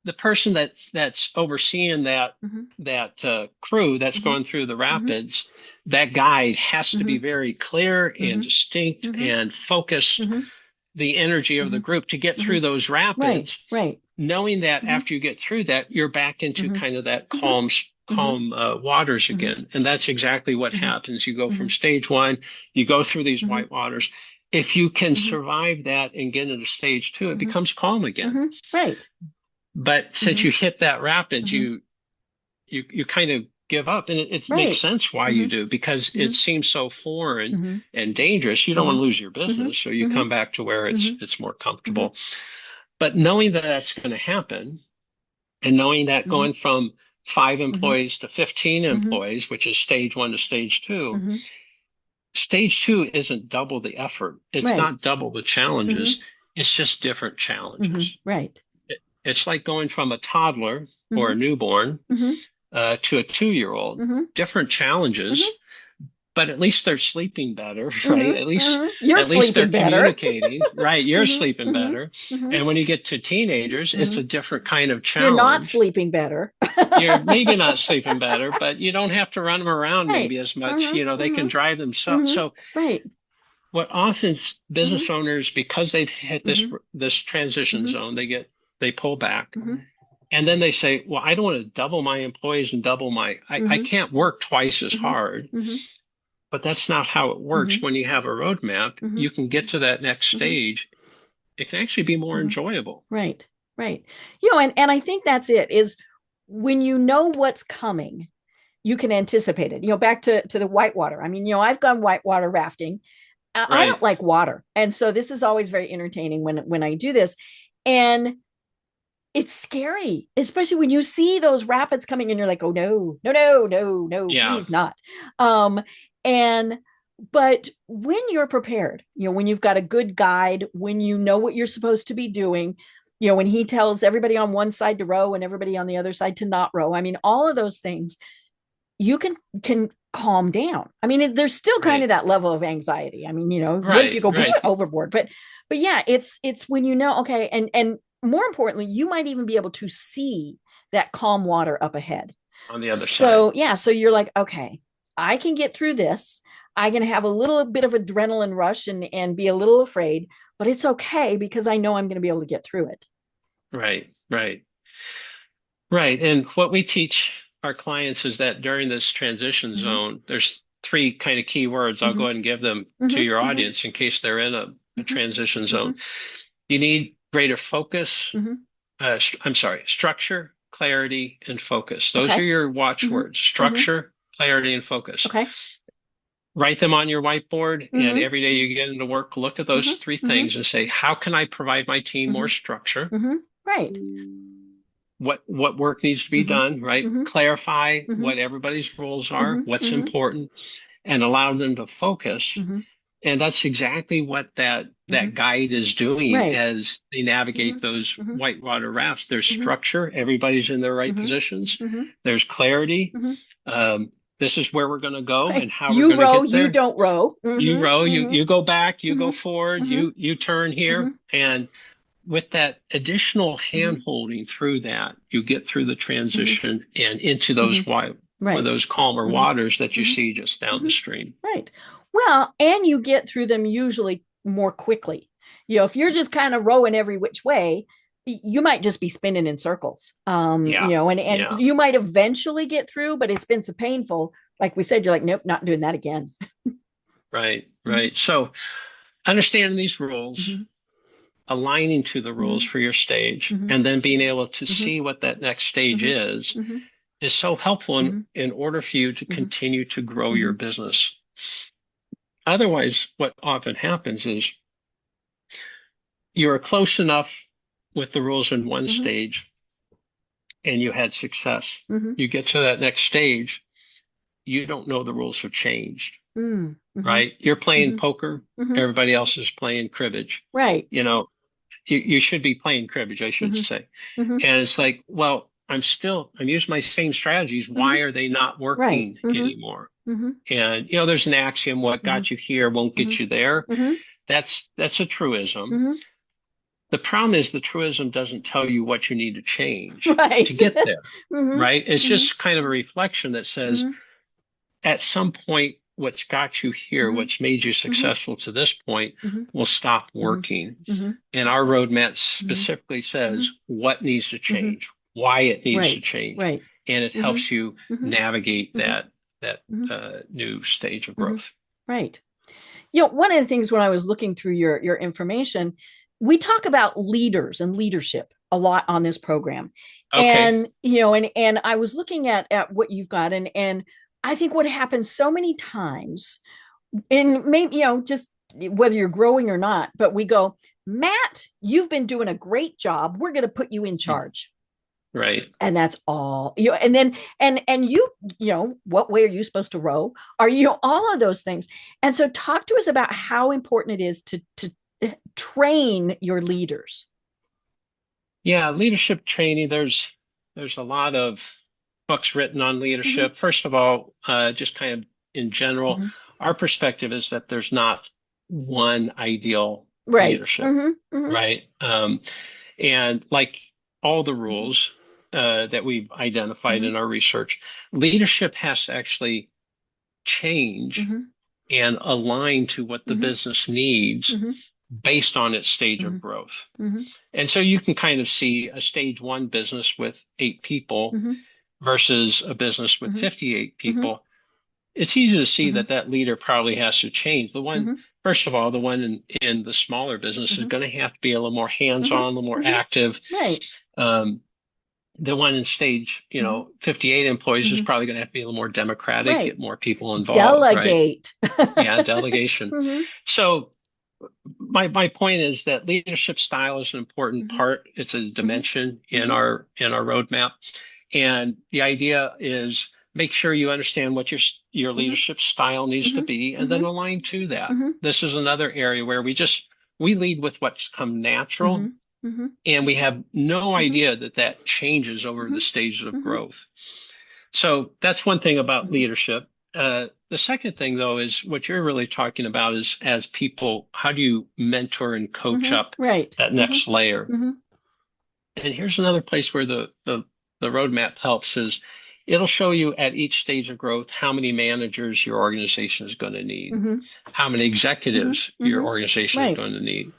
the person that's overseeing that crew that's going through the rapids, that guide has to be very clear and distinct and focus the energy of the group to get through those rapids. Right. Knowing that after you get through that, you're back into kind of that calm waters again. And that's exactly what happens. You go from stage 1, you go through these white waters. If you can survive that and get into stage 2, it becomes calm again. Right. But since you hit that rapids, you kind of give up, and it makes sense why you do, because it seems so foreign and dangerous. You don't want to lose your business, so you come back to where it's more comfortable. But knowing that that's going to happen, and knowing that going from 5 employees to 15 employees, which is stage 1 to stage 2, stage 2 isn't double the effort. It's not double the challenges. It's just different challenges. Right. It's like going from a toddler or a newborn to a 2-year-old. Different challenges, but at least they're sleeping better, right? At least they're communicating, right? You're sleeping better. And when you get to teenagers, it's a different kind of challenge. You're not sleeping better. You're maybe not sleeping better, but you don't have to run them around maybe as much. They can drive themselves. So what often business owners, because they've hit this transition zone, they pull back, and then they say, well, I don't want to double my employees and double I can't work twice as hard. But that's not how it works. When you have a roadmap, you can get to that next stage it can actually be more enjoyable. Right. Right. You know, and I think that's it, is when you know what's coming, you can anticipate it. You know, back to the whitewater. I mean, you know, I've gone whitewater rafting. I Right. don't like water. And so this is always very entertaining when I do this. And it's scary, especially when you see those rapids coming and you're like, oh no, no, no, no, no, Yeah. please not. And but when you're prepared, you know, when you've got a good guide, when you know what you're supposed to be doing, you know, when he tells everybody on one side to row and everybody on the other side to not row, I mean, all of those things, you can calm down. I mean, there's still kind of Right. that level of anxiety. I mean, you know, what if you Right. go Right. overboard? But yeah, it's when you know, okay, and more importantly, you might even be able to see that calm water up ahead. On the other side. So yeah, so you're like, okay, I can get through this. I can have a little bit of adrenaline rush and be a little afraid, but it's okay because I know I'm going to be able to get through it. Right. Right. Right. And what we teach our clients is that during this transition Mm-hmm. zone, there's three kind of key words. I'll Mm-hmm. go ahead and give them to Mm-hmm. your Mm-hmm. audience in case they're in a transition Mm-hmm. zone. You need greater focus. Mm-hmm. I'm sorry, structure, clarity, and focus. Those are Okay. your Mm-hmm. watchwords: Mm-hmm. structure, clarity, and focus. Okay. Write them on your whiteboard, and Mm-hmm. every day you get into work, look at those three Mm-hmm. things and say, how can I provide my team more Mm-hmm. structure? Mm-hmm. Right. What work needs to be Mm-hmm. done, right? Mm-hmm. Clarify Mm-hmm. what everybody's roles are, Mm-hmm. what's Mm-hmm. important, and allow them to focus. Mm-hmm. And that's exactly what Mm-hmm. that guide is doing Right. as they Mm-hmm. navigate those Mm-hmm. whitewater rafts. There's Mm-hmm. structure, everybody's in their right Mm-hmm. positions. Mm-hmm. There's clarity. Mm-hmm. This is where we're going to go Right. and how we're You going to row, get you there. don't row. You Mm-hmm. row, Mm-hmm. you go back, you go Mm-hmm. forward, Mm-hmm. you turn Mm-hmm. here. And with that additional Mm-hmm. hand holding through that, you get through the Mm-hmm. transition and into Mm-hmm. those Right. those calmer Mm-hmm. waters that you Mm-hmm. see just down Mm-hmm. the stream. Right. Well, and you get through them usually more quickly. You know, if you're just kind of rowing every which way, you might just be spinning in circles. Yeah. You know, and Yeah. you might eventually get through, but it's been so painful. Like we said, you're like, nope, not doing that again. Right. Mm-hmm. Right. So understanding these rules, Mm-hmm. aligning to the rules Mm-hmm. for your stage, Mm-hmm. and then being able to Mm-hmm. see what that next stage Mm-hmm. is so helpful Mm-hmm. in order for you to Mm-hmm. continue to grow Mm-hmm. your business. Otherwise, what often happens is you're close enough with the rules in one Mm-hmm. stage and you had success. Mm-hmm. You get to that next stage, you don't know the rules have changed, Mm-hmm. right? You're playing Mm-hmm. poker, Mm-hmm. everybody else is playing cribbage. Right. You know, you should be playing cribbage, I should Mm-hmm. say. Mm-hmm. And it's like, well, I'm using my same strategies. Mm-hmm. Why are they not Right. working Mm-hmm. anymore? Mm-hmm. And there's an axiom: what Mm-hmm. got you here won't get you there. Mm-hmm. That's a truism. Mm-hmm. The problem is the truism doesn't tell you what you need to change Right. to get there, Mm-hmm. right? It's Mm-hmm. just kind of a reflection that says Mm-hmm. at some point, what's got you here, Mm-hmm. what's made you Mm-hmm. successful to this point, Mm-hmm. will stop Mm-hmm. working. Mm-hmm. And our roadmap Mm-hmm. specifically Mm-hmm. says what needs to Mm-hmm. change, why it needs to Right. change, Right. and it Mm-hmm. helps you Mm-hmm. navigate Mm-hmm. that Mm-hmm. new stage of Mm-hmm. growth. Right. You know, one of the things when I was looking through your information, we talk about leaders and leadership a lot on this program. Okay. And, you know, and I was looking at what you've got, and I think what happens so many times, and maybe, you know, just whether you're growing or not, but we go, Matt, you've been doing a great job. We're going to put you in charge. Right. And that's all, you know, and then you know, what way are you supposed to row? Are you know, all of those things. And so talk to us about how important it is to train your leaders. Yeah, leadership training, there's a lot of books written on leadership. Mm-hmm. First of all, just kind of in general, Mm-hmm. our perspective is that there's not one ideal Right. leadership, Mm-hmm. Mm-hmm. right? And like all the rules that we've identified Mm-hmm. in our research, leadership has to actually change Mm-hmm. and align to what the Mm-hmm. business needs Mm-hmm. based on its stage Mm-hmm. of growth. Mm-hmm. And so you can kind of see a stage one business with 8 people Mm-hmm. versus a business with Mm-hmm. 58 Mm-hmm. people. It's easy to see Mm-hmm. that leader probably has to change. The one Mm-hmm. first of all, the one in the smaller business is going to have to be a little more hands-on, a little more active. Right. The one in stage, 58 employees is probably going to have to be a little more democratic, Right. get more people involved. Delegate. Right? Yeah, delegation. So my point is that leadership style is an important part. It's a dimension in our roadmap. And the idea is make sure you understand what your leadership style needs to be, and then align to that. This is another area where we lead with what's come natural, and we have no idea that changes over the stages of growth. So that's one thing about leadership. The second thing, though, is what you're really talking about is, as people, how do you mentor and coach up that next layer? And here's another place where the roadmap helps is it'll show you at each stage of growth how many managers your organization is going to need, how many executives your organization is going to need.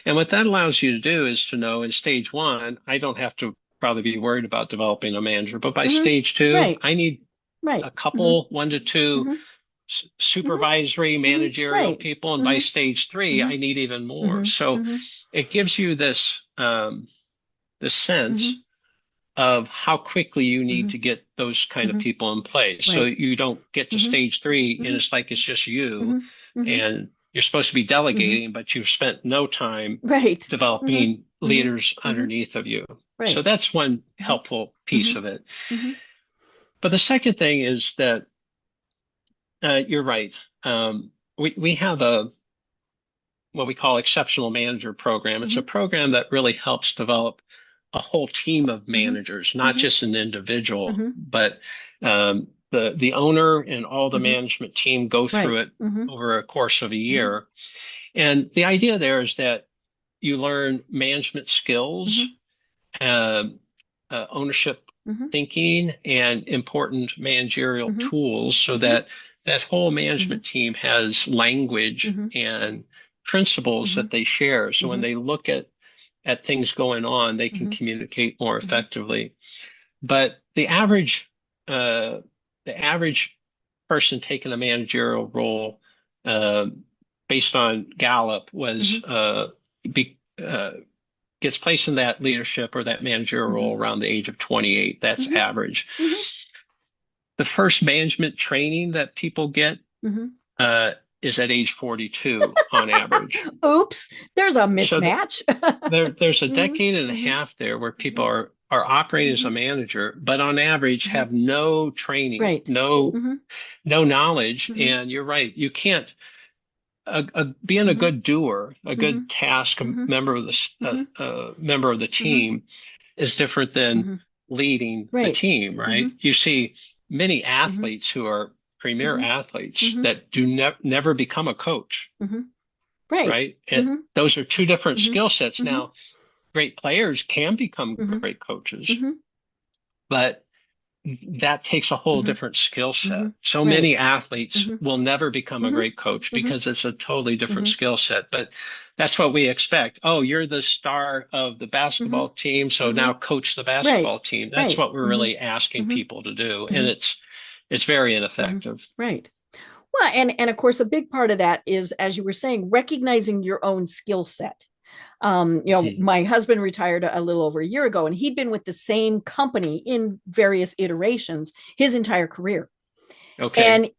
And what that allows you to do is to know in stage one, I don't have to probably be worried about developing a manager, but by stage two, I need a couple, 1 to 2 supervisory managerial people. And by stage three, I need even more. So it gives you this sense of how quickly you need to get those kind of people in place. So you don't get to stage three and it's like it's just you and you're supposed to be delegating, but you've spent no time developing leaders underneath of you. So that's one helpful piece of it. But the second thing is that you're right. We have what we call exceptional manager program. It's a program that really helps develop a whole team of managers, not just an individual, but the owner and all the management team go through it over a course of a year. And the idea there is that you learn management skills, ownership thinking, and important managerial tools, so that whole management team has language and principles that they share. So when they look at things going on, they can communicate more effectively. But the average person taking a managerial role, based on Gallup, was gets placed in that leadership or that managerial role around the age of 28. That's average. The first management training that people get is at age 42 on average. Oops, there's a mismatch. So there's a decade and a half there where people are operating as a manager, but on average have no training, no knowledge. And you're right, you can't being a good doer, a good task member of the team is different than leading the team, right? You see many athletes who are premier athletes that do never become a coach, right? And those are two different skill sets. Now, great players can become great coaches, but that takes a whole different skill set. So many athletes will never become a great coach because it's a totally different skill set. But that's what we expect. Oh, you're the star of the basketball team, so now coach the basketball team. That's what we're really asking people to do. And it's very ineffective. Right. Well, and of course, a big part of that is, as you were saying, recognizing your own skill set. My husband retired a little over a year ago, and he'd been with the same company in various iterations his entire career. Okay. And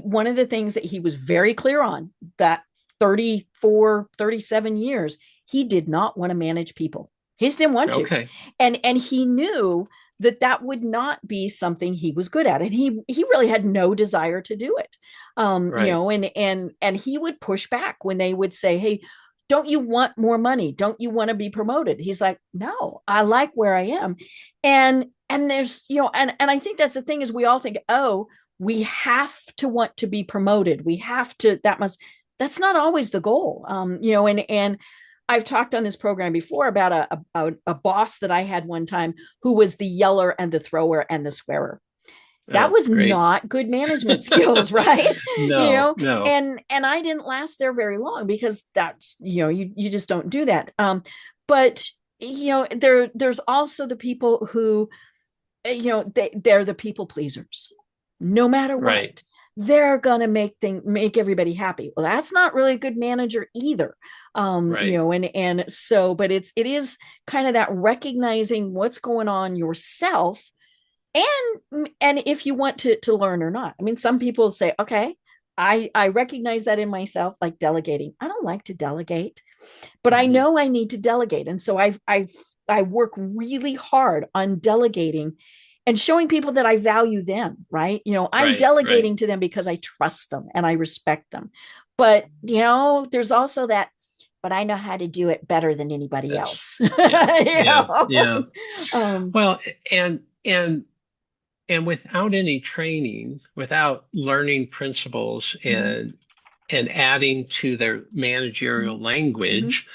one of the things that he was very clear on, that 34, 37 years, he did not want to manage people. He just didn't want to. Okay. And he knew that would not be something he was good at. And he really had no desire to do it. And he would push back when they would say, hey, don't you want more money? Don't you want to be promoted? He's like, no, I like where I am. And there's, and I think that's the thing, is we all think, oh, we have to want to be promoted. We have to, that's not always the goal. And I've talked on this program before about a boss that I had one time who was the yeller and the thrower and the swearer. That was great. Not good management skills, right? No. And I didn't last there very long, because that's, you just don't do that. But there's also the people who, they're the people pleasers, no matter what. Right. they're going to make everybody happy. Well, that's not really a good manager either. Right. And so, but it is kind of that recognizing what's going on yourself, and if you want to learn or not. I mean, some people say, okay, I recognize that in myself, like delegating. I don't like to delegate, but I know I need to delegate. And so I work really hard on delegating and showing people that I value them, right? I'm delegating to them because I trust them and I respect them. But, there's also that, but I know how to do it better than anybody else. Yeah. Well, and without any training, without learning principles and adding to their managerial language,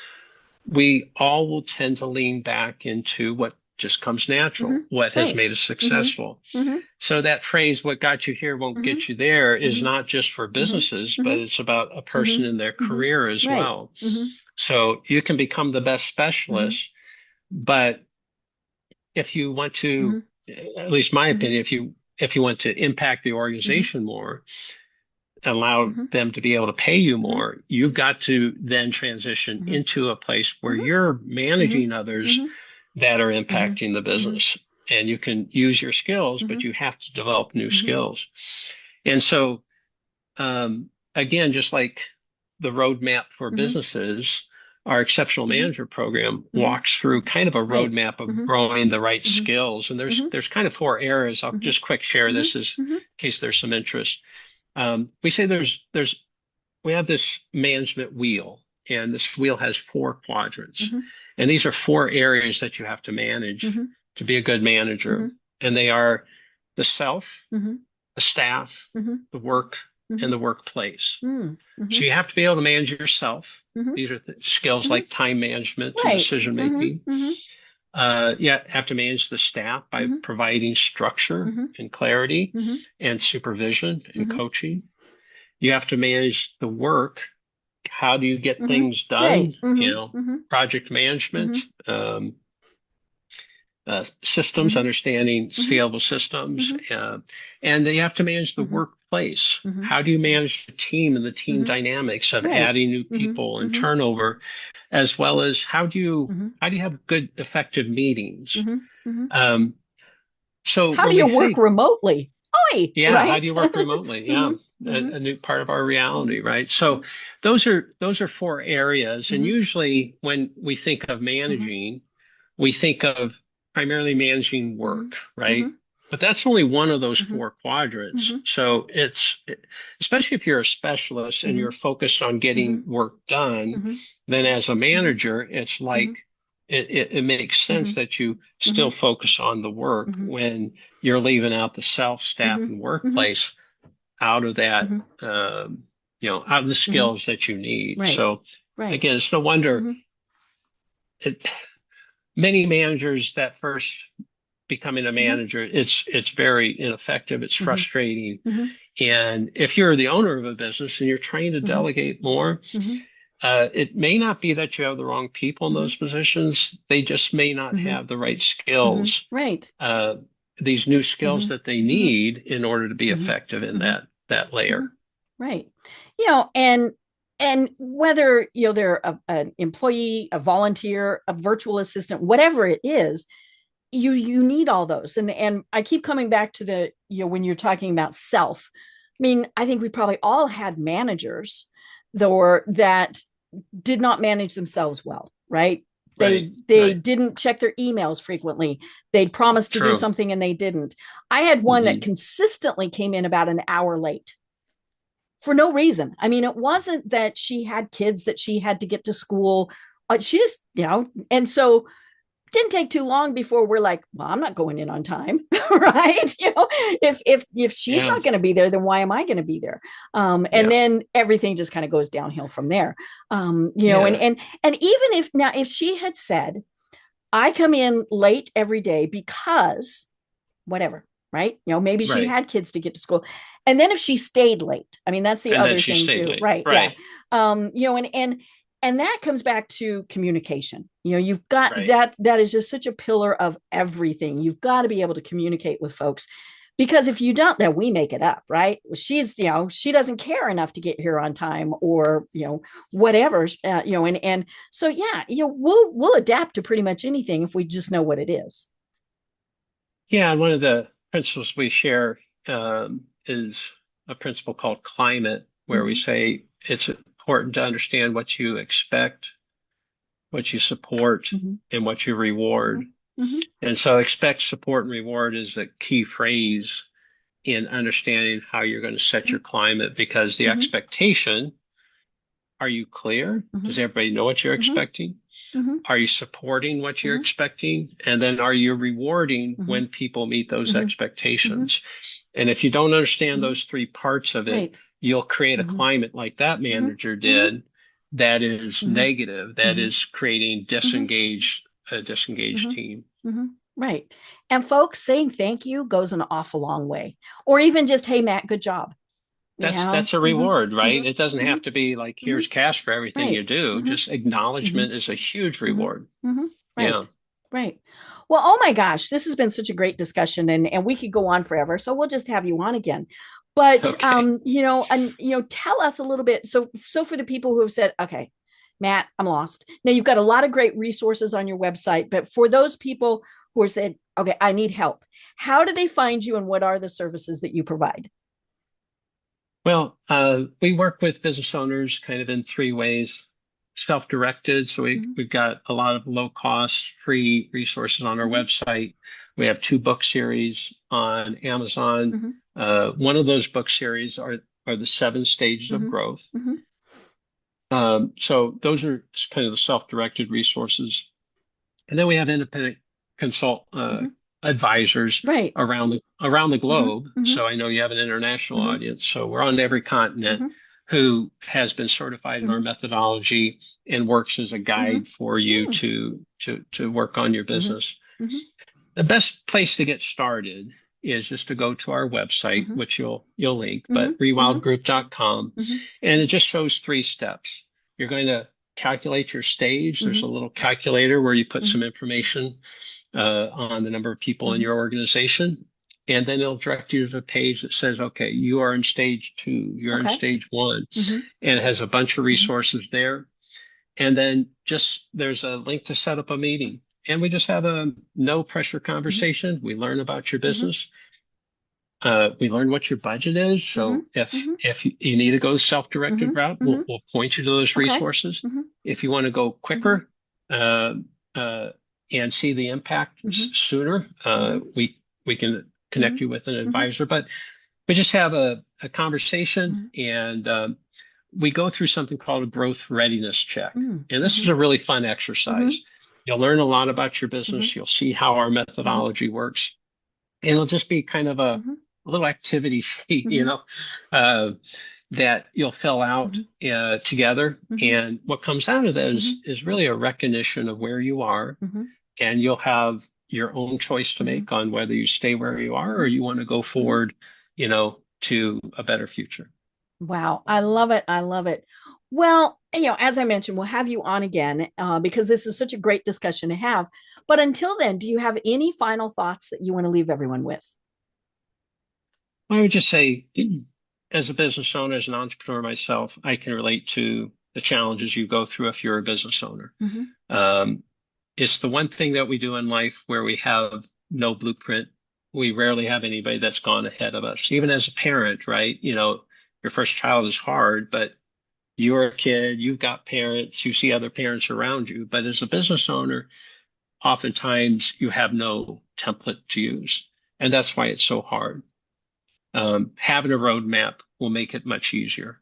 we all will tend to lean back into what just comes natural, what has made us successful. So that phrase, what got you here won't get you there, is not just for businesses, but it's about a person in their career as well. So you can become the best specialist, but if you want to, at least my opinion, if you want to impact the organization more, allow them to be able to pay you more, you've got to then transition into a place where you're managing others that are impacting the business. And you can use your skills, but you have to develop new skills. And so, again, just like the roadmap for businesses, our exceptional manager program walks through kind of a roadmap of growing the right skills. And there's kind of 4 areas. I'll just quick share this in case there's some interest. We say we have this management wheel, and this wheel has 4 quadrants. And these are 4 areas that you have to manage to be a good manager. And they are the self, the staff, the work, and the workplace. So you have to be able to manage yourself. These are skills like time management and decision making. You have to manage the staff by providing structure and clarity and supervision and coaching. You have to manage the work. How do you get things done? Project management, systems, understanding scalable systems, and they have to manage the workplace. How do you manage the team and the team dynamics of adding new people and turnover, as well as how do you have good, effective meetings? So how do you work remotely? How do you work remotely? A new part of our reality, right? So those are 4 areas, and usually when we think of managing, we think of primarily managing work, right? But that's only one of those 4 quadrants. So especially if you're a specialist and you're focused on getting work done, then as a manager, it's like it makes sense that you still focus on the work when you're leaving out the self, staff, and workplace out of that, out of the skills that you need. So again, it's no wonder many managers that first becoming a manager, it's very ineffective. It's frustrating. And if you're the owner of a business and you're trying to delegate more, it may not be that you have the wrong people in those positions. They just may not have the right skills. These new skills that they need in order to be effective in that layer. And whether they're an employee, a volunteer, a virtual assistant, whatever it is, you need all those. And I keep coming back to the when you're talking about self. I mean, I think we probably all had managers that did not manage themselves well, right? They didn't check their emails frequently. They'd promised to do something and they didn't. I had one that consistently came in about an hour late for no reason. I mean, it wasn't that she had kids that she had to get to school. She just, and so didn't take too long before we're like, well, I'm not going in on time, right? If she's not going to be there, then why am I going to be there? And then everything just kind of goes downhill from there. And even if she had said, I come in late every day because whatever, right? Maybe she had kids to get to school. And then if she stayed late, I mean, that's the other thing too. Late. Right. And that comes back to communication. You've got that is just such a pillar of everything. You've got to be able to communicate with folks, Because if you don't, then we make it up, right? She's, she doesn't care enough to get here on time, or, whatever, and so, yeah, we'll adapt to pretty much anything if we just know what it is. Yeah. And one of the principles we share is a principle called climate, where we say it's important to understand what you expect, what you support, and what you reward. And so expect, support, and reward is a key phrase in understanding how you're going to set your climate, because the expectation, are you clear? Does everybody know what you're expecting? Are you supporting what you're expecting? And then are you rewarding when people meet those expectations? And if you don't understand those three parts of it, you'll create a climate like that manager did that is negative, that is creating a disengaged team. Right. And folks, saying thank you goes an awful long way. Or even just, hey, Matt, good job. That's a reward, right? It doesn't have to be like, here's cash for everything you do. Just acknowledgement is a huge reward. Right. Yeah. Right. Well, oh my gosh, this has been such a great discussion, and we could go on forever. So we'll just have you on again. But okay. Tell us a little bit. So for the people who have said, okay, Matt, I'm lost. Now, you've got a lot of great resources on your website, but for those people who are said, okay, I need help, how do they find you, and what are the services that you provide? Well, we work with business owners kind of in three ways. Self-directed. So we've got a lot of low-cost, free resources on our website. We have 2 book series on Amazon. One of those book series are the 7 stages of growth. So those are kind of the self-directed resources. And then we have independent consult advisors around the globe. So I know you have an international audience. So we're on every continent who has been certified in our methodology and works as a guide for you to work on your business. The best place to get started is just to go to our website, which you'll link, but rewildgroup.com. And it just shows 3 steps. You're going to calculate your stage. There's a little calculator where you put some information on the number of people in your organization. And then it'll direct you to the page that says, okay, you are in stage 2, you're in stage 1, and it has a bunch of resources there. And then there's a link to set up a meeting. And we just have a no pressure conversation. We learn about your business. We learn what your budget is. So if you need to go the self-directed route, we'll point you to those resources. If you want to go quicker and see the impact sooner, we can connect you with an advisor. But we just have a conversation, and we go through something called a growth readiness check. And this is a really fun exercise. You'll learn a lot about your business. You'll see how our methodology works. And it'll just be kind of a little activity sheet, that you'll fill out together. And what comes out of that is really a recognition of where you are. And you'll have your own choice to make on whether you stay where you are or you want to go forward, to a better future. Wow. I love it. I love it. Well, as I mentioned, we'll have you on again because this is such a great discussion to have. But until then, do you have any final thoughts that you want to leave everyone with? I would just say, as a business owner, as an entrepreneur myself, I can relate to the challenges you go through if you're a business owner. It's the one thing that we do in life where we have no blueprint. We rarely have anybody that's gone ahead of us. Even as a parent, right? Your first child is hard, but you're a kid, you've got parents, you see other parents around you. But as a business owner, oftentimes you have no template to use. And that's why it's so hard. Having a roadmap will make it much easier.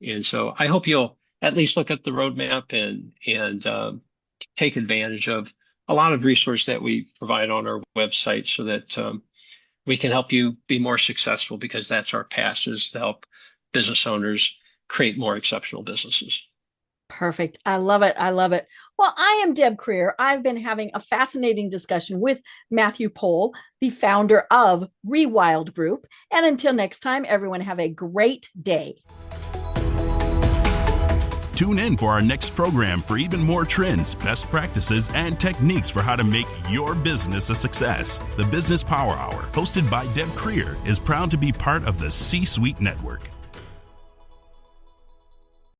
And so I hope you'll at least look at the roadmap and take advantage of a lot of resources that we provide on our website so that we can help you be more successful, because that's our passion, is to help business owners create more exceptional businesses. Perfect. I love it. I love it. Well, I am Deb Creer. I've been having a fascinating discussion with Matthew Pohl, the founder of Rewild Group. And until next time, everyone have a great day. Tune in for our next program for even more trends, best practices, and techniques for how to make your business a success. The Business Power Hour, hosted by Deb Creer, is proud to be part of the C-Suite Network.